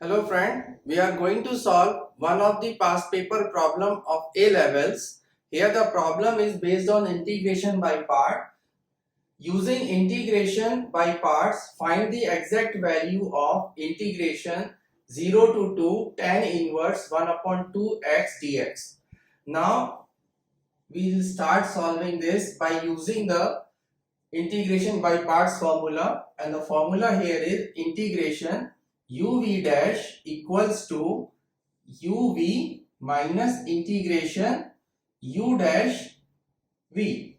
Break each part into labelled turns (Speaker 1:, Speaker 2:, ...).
Speaker 1: Hello friend, we are going to solve one of the past paper problem of A levels. Here the problem is based on integration by part. Using integration by parts, find the exact value of integration 0 to 2 tan inverse 1 upon 2x dx. Now we will start solving this by using the integration by parts formula, and the formula here is integration uv dash equals to uv minus integration u dash v.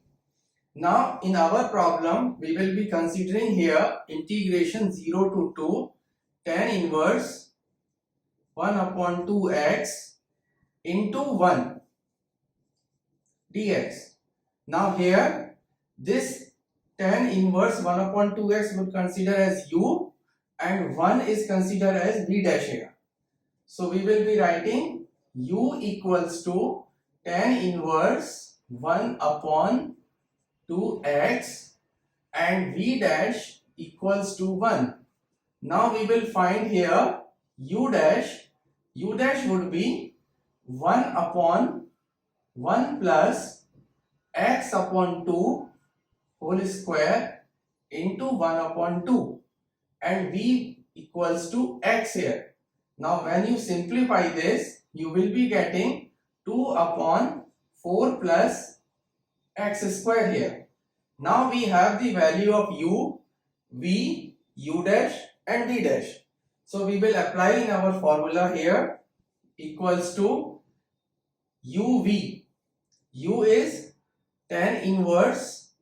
Speaker 1: Now in our problem we will be considering here integration 0 to 2 tan inverse 1 upon 2x into 1 dx. Now here this tan inverse 1 upon 2x would consider as u and 1 is considered as v dash here. So we will be writing u equals to tan inverse 1 upon 2x and v dash equals to 1. Now we will find here u dash would be 1 upon 1 plus x upon 2 whole square into 1 upon 2 and v equals to x here. Now when you simplify this, you will be getting 2 upon 4 plus x square here. Now we have the value of u, v, u dash and v dash. So we will apply in our formula here equals to uv. U is tan inverse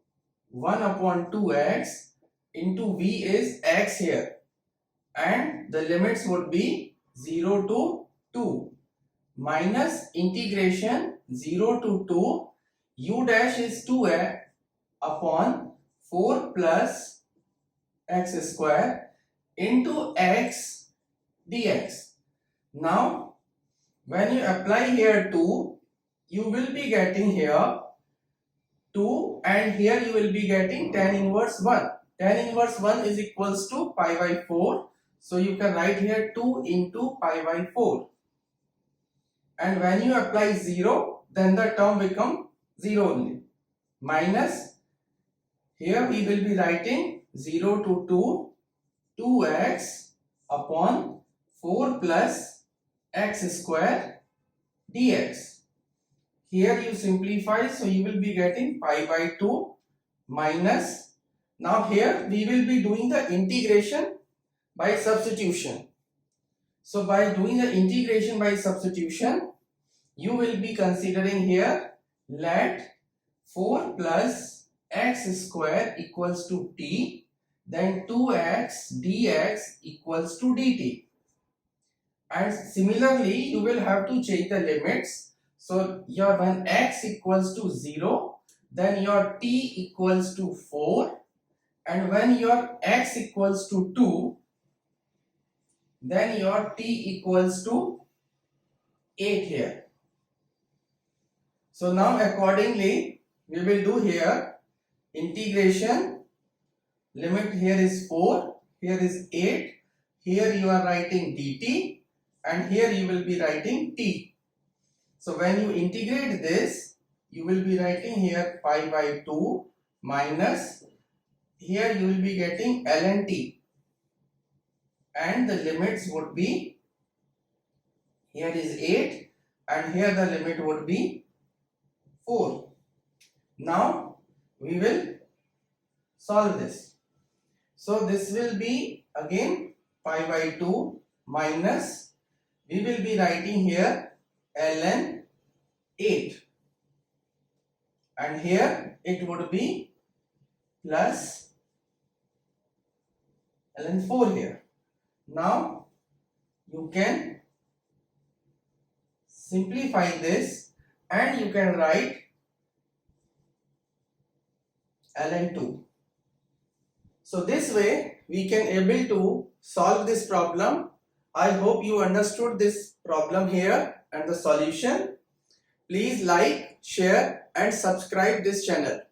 Speaker 1: 1 upon 2x into v is x here, and the limits would be 0 to 2 minus integration 0 to 2 u dash is 2x upon 4 plus x square into x dx. Now when you apply here 2, you will be getting here 2 and here you will be getting tan inverse 1. Tan inverse 1 is equals to pi by 4. So you can write here 2 into pi by 4. And when you apply 0, then the term become 0 only. Minus, here we will be writing 0 to 2, 2x upon 4 plus x square dx. Here you simplify, so you will be getting pi by 2 minus. Now here we will be doing the integration by substitution. So by doing the integration by substitution, you will be considering here let 4 plus x square equals to t, then 2x dx equals to dt. And similarly, you will have to change the limits. So your when x equals to 0, then your t equals to 4. And when your x equals to 2, then your t equals to 8 here. So now accordingly, we will do here integration, limit here is 4, here is 8, here you are writing dt and here you will be writing t. So when you integrate this, you will be writing here pi by 2 minus, here you will be getting ln t, and the limits would be, here is 8 and here the limit would be 4. Now we will solve this. So this will be again pi by 2 minus, we will be writing here ln 8 and here it would be plus ln 4 here. Now you can simplify this and you can write ln 2. So this way we can able to solve this problem. I hope you understood this problem here and the solution. Please like, share and subscribe this channel.